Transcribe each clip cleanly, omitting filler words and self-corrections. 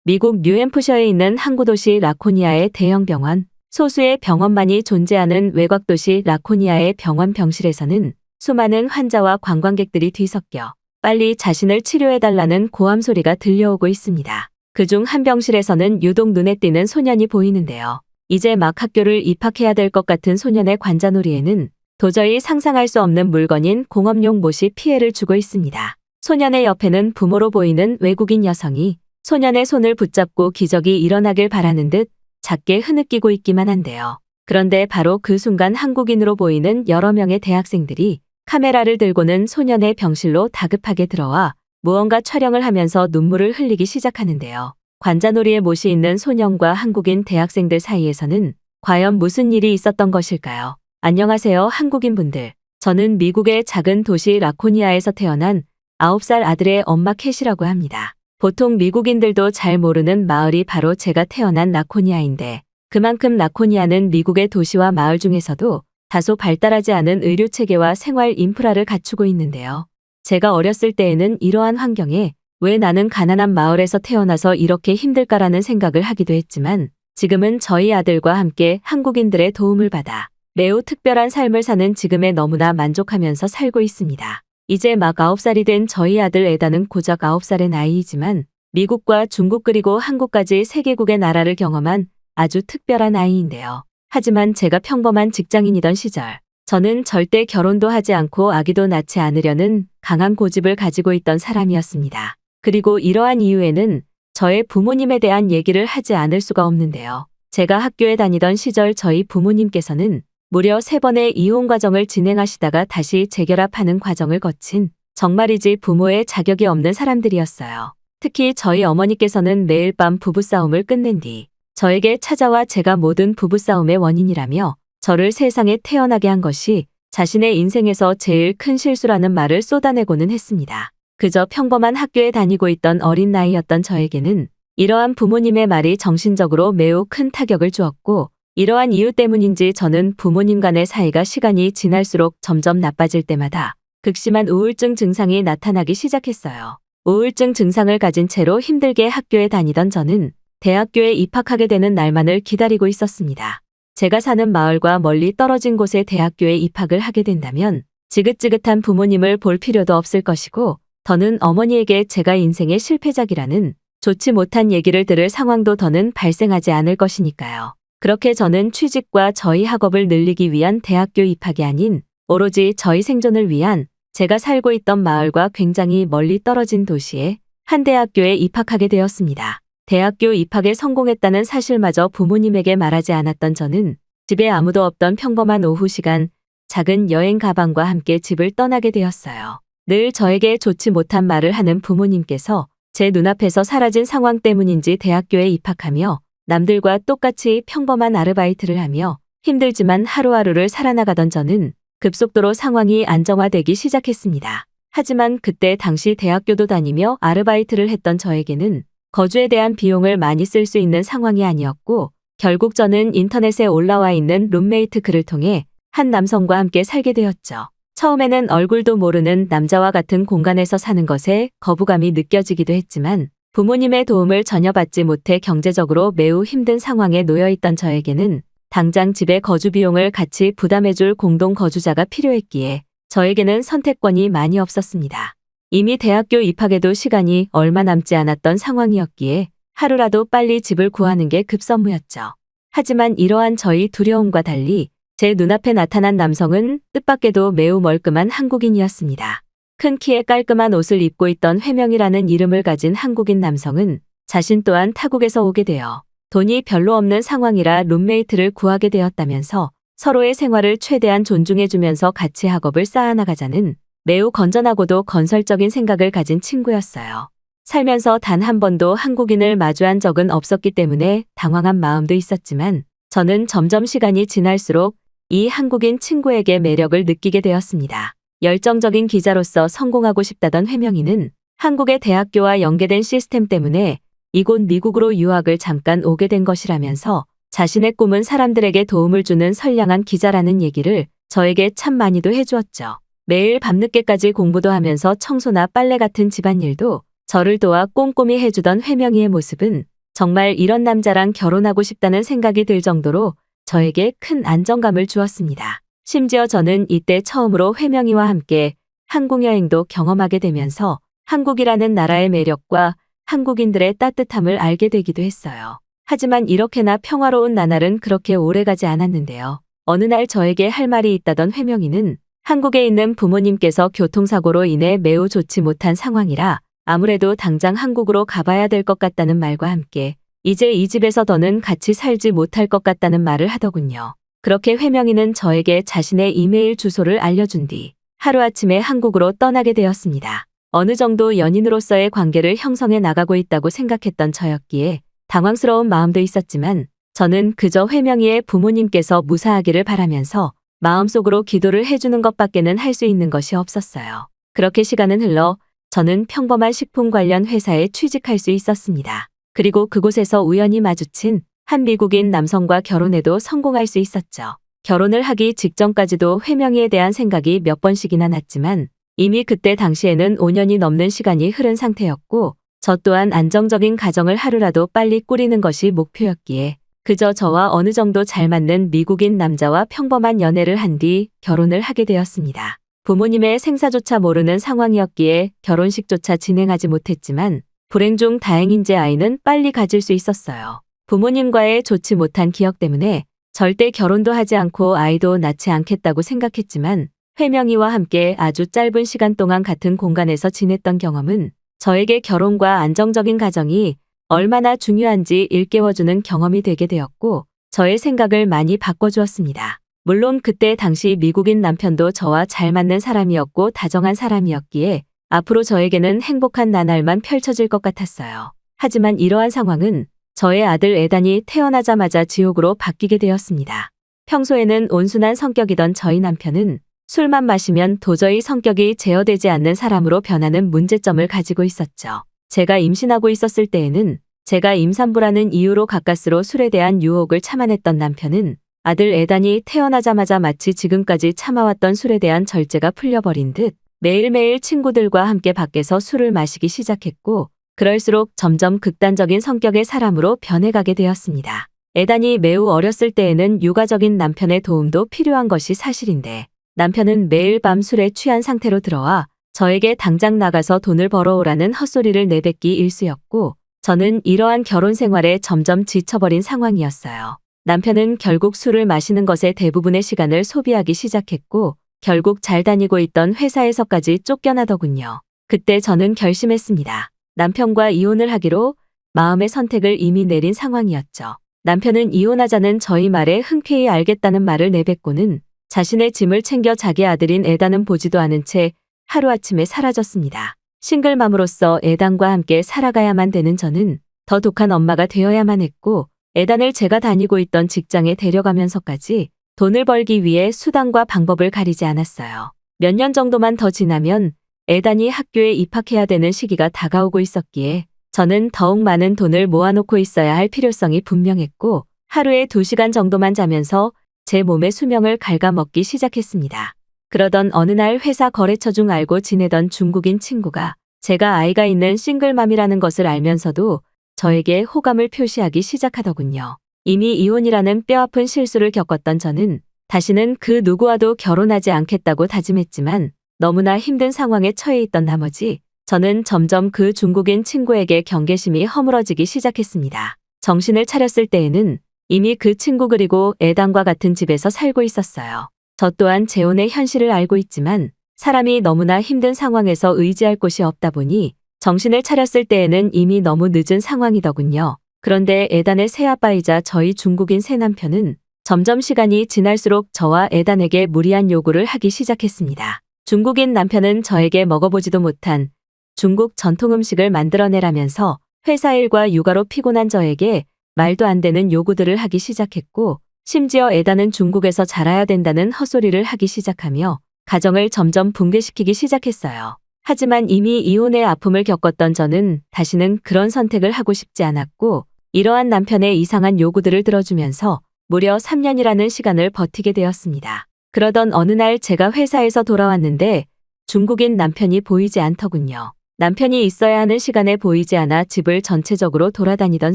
미국 뉴햄프셔에 있는 항구 도시 라코니아의 대형 병원, 소수의 병원만이 존재하는 외곽 도시 라코니아의 병원 병실에서는 수많은 환자와 관광객들이 뒤섞여 빨리 자신을 치료해달라는 고함 소리가 들려오고 있습니다. 그중 한 병실에서는 유독 눈에 띄는 소년이 보이는데요. 이제 막 학교를 입학해야 될 것 같은 소년의 관자놀이에는 도저히 상상할 수 없는 물건인 공업용 못이 피해를 주고 있습니다. 소년의 옆에는 부모로 보이는 외국인 여성이 소년의 손을 붙잡고 기적이 일어나길 바라는 듯 작게 흐느끼고 있기만 한데요. 그런데 바로 그 순간 한국인으로 보이는 여러 명의 대학생들이 카메라를 들고는 소년의 병실로 다급하게 들어와 무언가 촬영을 하면서 눈물을 흘리기 시작하는데요. 관자놀이에 못이 있는 소년과 한국인 대학생들 사이에서는 과연 무슨 일이 있었던 것일까요? 안녕하세요, 한국인분들. 저는 미국의 작은 도시 라코니아에서 태어난 9살 아들의 엄마 캣이라고 합니다. 보통 미국인들도 잘 모르는 마을이 바로 제가 태어난 라코니아인데 그만큼 라코니아는 미국의 도시와 마을 중에서도 다소 발달하지 않은 의료체계와 생활 인프라를 갖추고 있는데요. 제가 어렸을 때에는 이러한 환경에 왜 나는 가난한 마을에서 태어나서 이렇게 힘들까라는 생각을 하기도 했지만 지금은 저희 아들과 함께 한국인들의 도움을 받아 매우 특별한 삶을 사는 지금에 너무나 만족하면서 살고 있습니다. 이제 막 9살이 된 저희 아들 에다는 고작 9살의 나이이지만 미국과 중국 그리고 한국까지 3개국의 나라를 경험한 아주 특별한 아이인데요. 하지만 제가 평범한 직장인이던 시절, 저는 절대 결혼도 하지 않고 아기도 낳지 않으려는 강한 고집을 가지고 있던 사람이었습니다. 그리고 이러한 이유에는 저의 부모님에 대한 얘기를 하지 않을 수가 없는데요. 제가 학교에 다니던 시절 저희 부모님께서는 무려 3번의 이혼 과정을 진행하시다가 다시 재결합하는 과정을 거친 정말이지 부모의 자격이 없는 사람들이었어요. 특히 저희 어머니께서는 매일 밤 부부싸움을 끝낸 뒤 저에게 찾아와 제가 모든 부부싸움의 원인이라며 저를 세상에 태어나게 한 것이 자신의 인생에서 제일 큰 실수라는 말을 쏟아내고는 했습니다. 그저 평범한 학교에 다니고 있던 어린 나이였던 저에게는 이러한 부모님의 말이 정신적으로 매우 큰 타격을 주었고 이러한 이유 때문인지 저는 부모님 간의 사이가 시간이 지날수록 점점 나빠질 때마다 극심한 우울증 증상이 나타나기 시작했어요. 우울증 증상을 가진 채로 힘들게 학교에 다니던 저는 대학교에 입학하게 되는 날만을 기다리고 있었습니다. 제가 사는 마을과 멀리 떨어진 곳에 대학교에 입학을 하게 된다면 지긋지긋한 부모님을 볼 필요도 없을 것이고 더는 어머니에게 제가 인생의 실패작이라는 좋지 못한 얘기를 들을 상황도 더는 발생하지 않을 것이니까요. 그렇게 저는 취직과 저희 학업을 늘리기 위한 대학교 입학이 아닌 오로지 저희 생존을 위한 제가 살고 있던 마을과 굉장히 멀리 떨어진 도시의 한 대학교에 입학하게 되었습니다. 대학교 입학에 성공했다는 사실마저 부모님에게 말하지 않았던 저는 집에 아무도 없던 평범한 오후 시간 작은 여행 가방과 함께 집을 떠나게 되었어요. 늘 저에게 좋지 못한 말을 하는 부모님께서 제 눈앞에서 사라진 상황 때문인지 대학교에 입학하며 남들과 똑같이 평범한 아르바이트를 하며 힘들지만 하루하루를 살아나가던 저는 급속도로 상황이 안정화되기 시작했습니다. 하지만 그때 당시 대학교도 다니며 아르바이트를 했던 저에게는 거주에 대한 비용을 많이 쓸 수 있는 상황이 아니었고 결국 저는 인터넷에 올라와 있는 룸메이트 글을 통해 한 남성과 함께 살게 되었죠. 처음에는 얼굴도 모르는 남자와 같은 공간에서 사는 것에 거부감이 느껴지기도 했지만 부모님의 도움을 전혀 받지 못해 경제적으로 매우 힘든 상황에 놓여있던 저에게는 당장 집의 거주 비용을 같이 부담해줄 공동 거주자가 필요했기에 저에게는 선택권이 많이 없었습니다. 이미 대학교 입학에도 시간이 얼마 남지 않았던 상황이었기에 하루라도 빨리 집을 구하는 게 급선무였죠. 하지만 이러한 저희 두려움과 달리 제 눈앞에 나타난 남성은 뜻밖에도 매우 멀끔한 한국인이었습니다. 큰 키에 깔끔한 옷을 입고 있던 회명이라는 이름을 가진 한국인 남성은 자신 또한 타국에서 오게 되어 돈이 별로 없는 상황이라 룸메이트를 구하게 되었다면서 서로의 생활을 최대한 존중해주면서 같이 학업을 쌓아나가자는 매우 건전하고도 건설적인 생각을 가진 친구였어요. 살면서 단 한 번도 한국인을 마주한 적은 없었기 때문에 당황한 마음도 있었지만 저는 점점 시간이 지날수록 이 한국인 친구에게 매력을 느끼게 되었습니다. 열정적인 기자로서 성공하고 싶다던 회명이는 한국의 대학교와 연계된 시스템 때문에 이곳 미국으로 유학을 잠깐 오게 된 것이라면서 자신의 꿈은 사람들에게 도움을 주는 선량한 기자라는 얘기를 저에게 참 많이도 해주었죠. 매일 밤늦게까지 공부도 하면서 청소나 빨래 같은 집안일도 저를 도와 꼼꼼히 해주던 회명이의 모습은 정말 이런 남자랑 결혼하고 싶다는 생각이 들 정도로 저에게 큰 안정감을 주었습니다. 심지어 저는 이때 처음으로 회명이와 함께 한국 여행도 경험하게 되면서 한국이라는 나라의 매력과 한국인들의 따뜻함을 알게 되기도 했어요. 하지만 이렇게나 평화로운 나날은 그렇게 오래가지 않았는데요. 어느 날 저에게 할 말이 있다던 회명이는 한국에 있는 부모님께서 교통사고로 인해 매우 좋지 못한 상황이라 아무래도 당장 한국으로 가봐야 될 것 같다는 말과 함께 이제 이 집에서 더는 같이 살지 못할 것 같다는 말을 하더군요. 그렇게 회명이는 저에게 자신의 이메일 주소를 알려준 뒤 하루아침에 한국으로 떠나게 되었습니다. 어느 정도 연인으로서의 관계를 형성해 나가고 있다고 생각했던 저였기에 당황스러운 마음도 있었지만 저는 그저 회명이의 부모님께서 무사하기를 바라면서 마음속으로 기도를 해주는 것밖에는 할 수 있는 것이 없었어요. 그렇게 시간은 흘러 저는 평범한 식품 관련 회사에 취직할 수 있었습니다. 그리고 그곳에서 우연히 마주친 한 미국인 남성과 결혼에도 성공할 수 있었죠. 결혼을 하기 직전까지도 회명이에 대한 생각이 몇 번씩이나 났지만 이미 그때 당시에는 5년이 넘는 시간이 흐른 상태였고 저 또한 안정적인 가정을 하루라도 빨리 꾸리는 것이 목표였기에 그저 저와 어느 정도 잘 맞는 미국인 남자와 평범한 연애를 한 뒤 결혼을 하게 되었습니다. 부모님의 생사조차 모르는 상황이었기에 결혼식조차 진행하지 못했지만 불행 중 다행인 제 아이는 빨리 가질 수 있었어요. 부모님과의 좋지 못한 기억 때문에 절대 결혼도 하지 않고 아이도 낳지 않겠다고 생각했지만 회명이와 함께 아주 짧은 시간 동안 같은 공간에서 지냈던 경험은 저에게 결혼과 안정적인 가정이 얼마나 중요한지 일깨워주는 경험이 되게 되었고 저의 생각을 많이 바꿔주었습니다. 물론 그때 당시 미국인 남편도 저와 잘 맞는 사람이었고 다정한 사람이었기에 앞으로 저에게는 행복한 나날만 펼쳐질 것 같았어요. 하지만 이러한 상황은 저의 아들 에단이 태어나자마자 지옥으로 바뀌게 되었습니다. 평소에는 온순한 성격이던 저희 남편은 술만 마시면 도저히 성격이 제어되지 않는 사람으로 변하는 문제점을 가지고 있었죠. 제가 임신하고 있었을 때에는 제가 임산부라는 이유로 가까스로 술에 대한 유혹을 참아냈던 남편은 아들 에단이 태어나자마자 마치 지금까지 참아왔던 술에 대한 절제가 풀려버린 듯 매일매일 친구들과 함께 밖에서 술을 마시기 시작했고 그럴수록 점점 극단적인 성격의 사람으로 변해가게 되었습니다. 에단이 매우 어렸을 때에는 육아적인 남편의 도움도 필요한 것이 사실인데 남편은 매일 밤 술에 취한 상태로 들어와 저에게 당장 나가서 돈을 벌어오라는 헛소리를 내뱉기 일쑤였고 저는 이러한 결혼 생활에 점점 지쳐버린 상황이었어요. 남편은 결국 술을 마시는 것에 대부분의 시간을 소비하기 시작했고 결국 잘 다니고 있던 회사에서까지 쫓겨나더군요. 그때 저는 결심했습니다. 남편과 이혼을 하기로 마음의 선택을 이미 내린 상황이었죠. 남편은 이혼하자는 저희 말에 흔쾌히 알겠다는 말을 내뱉고는 자신의 짐을 챙겨 자기 아들인 에단은 보지도 않은 채 하루아침에 사라졌습니다. 싱글맘으로서 에단과 함께 살아가야만 되는 저는 더 독한 엄마가 되어야만 했고 에단을 제가 다니고 있던 직장에 데려가면서까지 돈을 벌기 위해 수단과 방법을 가리지 않았어요. 몇 년 정도만 더 지나면 에단이 학교에 입학해야 되는 시기가 다가오고 있었기에 저는 더욱 많은 돈을 모아놓고 있어야 할 필요성이 분명했고 하루에 2시간 정도만 자면서 제 몸의 수명을 갉아먹기 시작했습니다. 그러던 어느 날 회사 거래처 중 알고 지내던 중국인 친구가 제가 아이가 있는 싱글맘이라는 것을 알면서도 저에게 호감을 표시하기 시작하더군요. 이미 이혼이라는 뼈아픈 실수를 겪었던 저는 다시는 그 누구와도 결혼하지 않겠다고 다짐했지만 너무나 힘든 상황에 처해 있던 나머지 저는 점점 그 중국인 친구에게 경계심이 허물어지기 시작했습니다. 정신을 차렸을 때에는 이미 그 친구 그리고 에단과 같은 집에서 살고 있었어요. 저 또한 재혼의 현실을 알고 있지만 사람이 너무나 힘든 상황에서 의지할 곳이 없다 보니 정신을 차렸을 때에는 이미 너무 늦은 상황이더군요. 그런데 에단의 새아빠이자 저희 중국인 새남편은 점점 시간이 지날수록 저와 에단에게 무리한 요구를 하기 시작했습니다. 중국인 남편은 저에게 먹어보지도 못한 중국 전통 음식을 만들어내라면서 회사 일과 육아로 피곤한 저에게 말도 안 되는 요구들을 하기 시작했고 심지어 에단은 중국에서 자라야 된다는 헛소리를 하기 시작하며 가정을 점점 붕괴시키기 시작했어요. 하지만 이미 이혼의 아픔을 겪었던 저는 다시는 그런 선택을 하고 싶지 않았고 이러한 남편의 이상한 요구들을 들어주면서 무려 3년이라는 시간을 버티게 되었습니다. 그러던 어느 날 제가 회사에서 돌아왔는데 중국인 남편이 보이지 않더군요. 남편이 있어야 하는 시간에 보이지 않아 집을 전체적으로 돌아다니던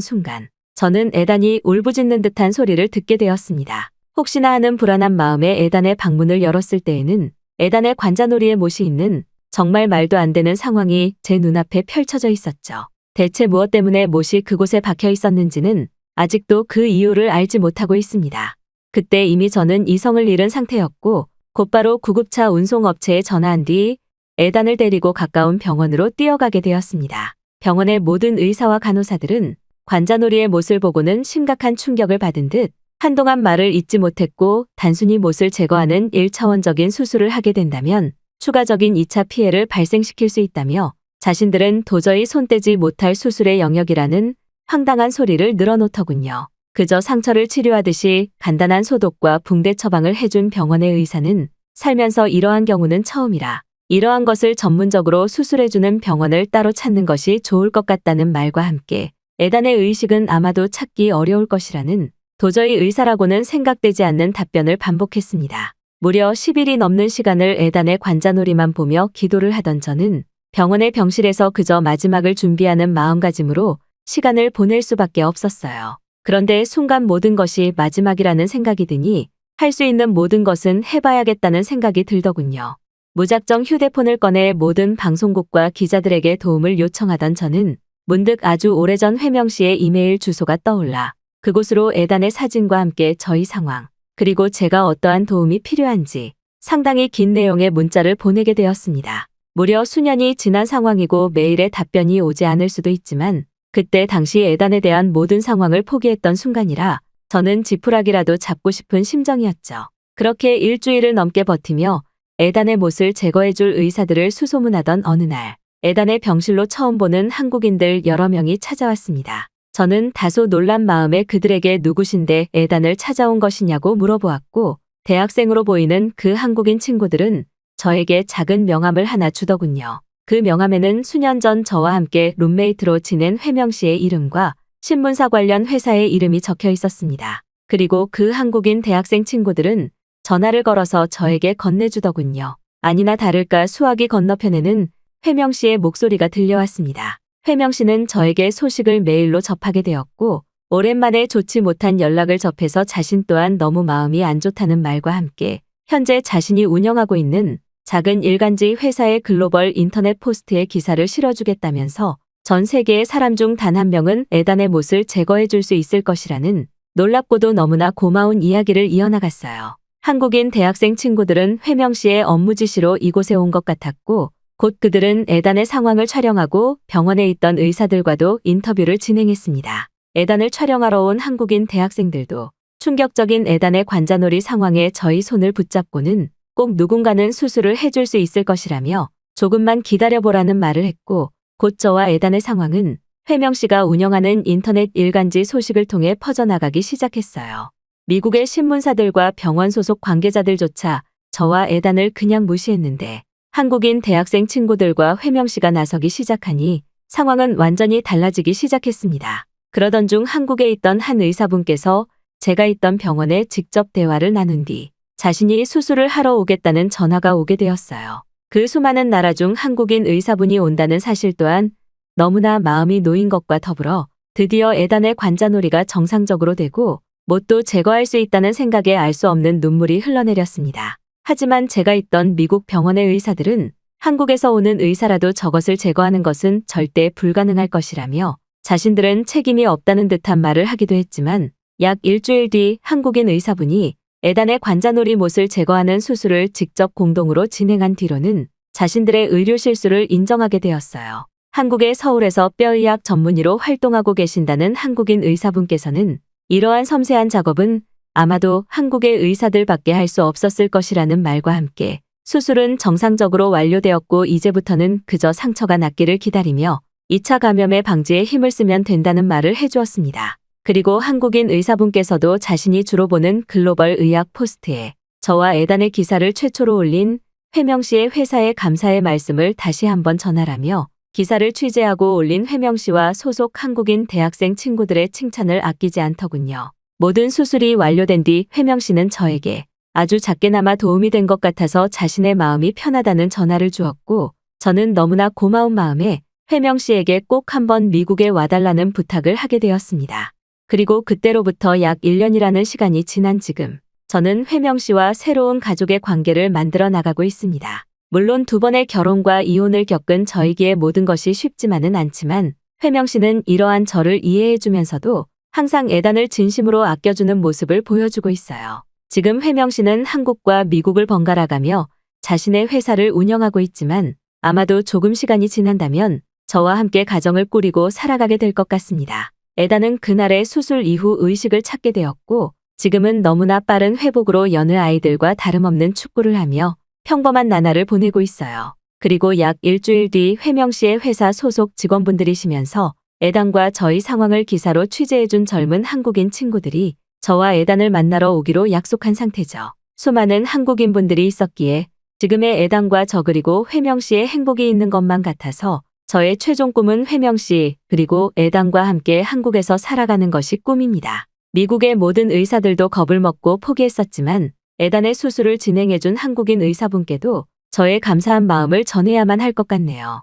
순간 저는 에단이 울부짖는 듯한 소리를 듣게 되었습니다. 혹시나 하는 불안한 마음에 에단의 방문을 열었을 때에는 에단의 관자놀이에 못이 있는 정말 말도 안 되는 상황이 제 눈앞에 펼쳐져 있었죠. 대체 무엇 때문에 못이 그곳에 박혀 있었는지는 아직도 그 이유를 알지 못하고 있습니다. 그때 이미 저는 이성을 잃은 상태였고 곧바로 구급차 운송업체에 전화한 뒤 에단을 데리고 가까운 병원으로 뛰어가게 되었습니다. 병원의 모든 의사와 간호사들은 관자놀이의 못을 보고는 심각한 충격을 받은 듯 한동안 말을 잇지 못했고 단순히 못을 제거하는 1차원적인 수술을 하게 된다면 추가적인 2차 피해를 발생시킬 수 있다며 자신들은 도저히 손대지 못할 수술의 영역이라는 황당한 소리를 늘어놓더군요. 그저 상처를 치료하듯이 간단한 소독과 붕대 처방을 해준 병원의 의사는 살면서 이러한 경우는 처음이라 이러한 것을 전문적으로 수술해주는 병원을 따로 찾는 것이 좋을 것 같다는 말과 함께 에단의 의식은 아마도 찾기 어려울 것이라는 도저히 의사라고는 생각되지 않는 답변을 반복했습니다. 무려 10일이 넘는 시간을 에단의 관자놀이만 보며 기도를 하던 저는 병원의 병실에서 그저 마지막을 준비하는 마음가짐으로 시간을 보낼 수밖에 없었어요. 그런데 순간 모든 것이 마지막이라는 생각이 드니 할 수 있는 모든 것은 해봐야겠다는 생각이 들더군요. 무작정 휴대폰을 꺼내 모든 방송국과 기자들에게 도움을 요청하던 저는 문득 아주 오래전 회명 씨의 이메일 주소가 떠올라 그곳으로 에단의 사진과 함께 저희 상황, 그리고 제가 어떠한 도움이 필요한지 상당히 긴 내용의 문자를 보내게 되었습니다. 무려 수년이 지난 상황이고 메일에 답변이 오지 않을 수도 있지만 그때 당시 에단에 대한 모든 상황을 포기했던 순간이라 저는 지푸라기라도 잡고 싶은 심정이었죠. 그렇게 일주일을 넘게 버티며 에단의 못을 제거해줄 의사들을 수소문하던 어느 날 에단의 병실로 처음 보는 한국인들 여러 명이 찾아왔습니다. 저는 다소 놀란 마음에 그들에게 누구신데 에단을 찾아온 것이냐고 물어보았고 대학생으로 보이는 그 한국인 친구들은 저에게 작은 명함을 하나 주더군요. 그 명함에는 수년 전 저와 함께 룸메이트로 지낸 회명 씨의 이름과 신문사 관련 회사의 이름이 적혀 있었습니다. 그리고 그 한국인 대학생 친구들은 전화를 걸어서 저에게 건네주더군요. 아니나 다를까 수화기 건너편에는 회명 씨의 목소리가 들려왔습니다. 회명 씨는 저에게 소식을 메일로 접하게 되었고 오랜만에 좋지 못한 연락을 접해서 자신 또한 너무 마음이 안 좋다는 말과 함께 현재 자신이 운영하고 있는 작은 일간지 회사의 글로벌 인터넷 포스트에 기사를 실어주겠다면서 전 세계의 사람 중 단 한 명은 에단의 못을 제거해 줄 수 있을 것이라는 놀랍고도 너무나 고마운 이야기를 이어나갔어요. 한국인 대학생 친구들은 회명 씨의 업무 지시로 이곳에 온 것 같았고 곧 그들은 에단의 상황을 촬영하고 병원에 있던 의사들과도 인터뷰를 진행했습니다. 에단을 촬영하러 온 한국인 대학생들도 충격적인 에단의 관자놀이 상황에 저희 손을 붙잡고는 꼭 누군가는 수술을 해줄 수 있을 것이라며 조금만 기다려보라는 말을 했고 곧 저와 에단의 상황은 회명 씨가 운영하는 인터넷 일간지 소식을 통해 퍼져나가기 시작했어요. 미국의 신문사들과 병원 소속 관계자들조차 저와 에단을 그냥 무시했는데 한국인 대학생 친구들과 회명 씨가 나서기 시작하니 상황은 완전히 달라지기 시작했습니다. 그러던 중 한국에 있던 한 의사분께서 제가 있던 병원에 직접 대화를 나눈 뒤 자신이 수술을 하러 오겠다는 전화가 오게 되었어요. 그 수많은 나라 중 한국인 의사분이 온다는 사실 또한 너무나 마음이 놓인 것과 더불어 드디어 에단의 관자놀이가 정상적으로 되고 못도 제거할 수 있다는 생각에 알 수 없는 눈물이 흘러내렸습니다. 하지만 제가 있던 미국 병원의 의사들은 한국에서 오는 의사라도 저것을 제거하는 것은 절대 불가능할 것이라며 자신들은 책임이 없다는 듯한 말을 하기도 했지만 약 일주일 뒤 한국인 의사분이 에단의 관자놀이 못을 제거하는 수술을 직접 공동으로 진행한 뒤로는 자신들의 의료 실수를 인정하게 되었어요. 한국의 서울에서 뼈의학 전문의로 활동하고 계신다는 한국인 의사분께서는 이러한 섬세한 작업은 아마도 한국의 의사들밖에 할 수 없었을 것이라는 말과 함께 수술은 정상적으로 완료되었고 이제부터는 그저 상처가 낫기를 기다리며 2차 감염의 방지에 힘을 쓰면 된다는 말을 해주었습니다. 그리고 한국인 의사분께서도 자신이 주로 보는 글로벌 의학 포스트에 저와 에단의 기사를 최초로 올린 회명 씨의 회사에 감사의 말씀을 다시 한번 전하라며 기사를 취재하고 올린 회명 씨와 소속 한국인 대학생 친구들의 칭찬을 아끼지 않더군요. 모든 수술이 완료된 뒤 회명 씨는 저에게 아주 작게나마 도움이 된 것 같아서 자신의 마음이 편하다는 전화를 주었고 저는 너무나 고마운 마음에 회명 씨에게 꼭 한번 미국에 와달라는 부탁을 하게 되었습니다. 그리고 그때로부터 약 1년이라는 시간이 지난 지금, 저는 회명 씨와 새로운 가족의 관계를 만들어 나가고 있습니다. 물론 2번의 결혼과 이혼을 겪은 저이기에 모든 것이 쉽지만은 않지만 회명 씨는 이러한 저를 이해해 주면서도 항상 애단을 진심으로 아껴주는 모습을 보여주고 있어요. 지금 회명 씨는 한국과 미국을 번갈아 가며 자신의 회사를 운영하고 있지만 아마도 조금 시간이 지난다면 저와 함께 가정을 꾸리고 살아가게 될 것 같습니다. 애단은 그날의 수술 이후 의식을 찾게 되었고 지금은 너무나 빠른 회복으로 여느 아이들과 다름없는 축구를 하며 평범한 나날을 보내고 있어요. 그리고 약 일주일 뒤 회명 씨의 회사 소속 직원분들이시면서 애단과 저희 상황을 기사로 취재해준 젊은 한국인 친구들이 저와 애단을 만나러 오기로 약속한 상태죠. 수많은 한국인 분들이 있었기에 지금의 애단과 저 그리고 회명 씨의 행복이 있는 것만 같아서 저의 최종 꿈은 회명 씨 그리고 애단과 함께 한국에서 살아가는 것이 꿈입니다. 미국의 모든 의사들도 겁을 먹고 포기했었지만 애단의 수술을 진행해준 한국인 의사분께도 저의 감사한 마음을 전해야만 할 것 같네요.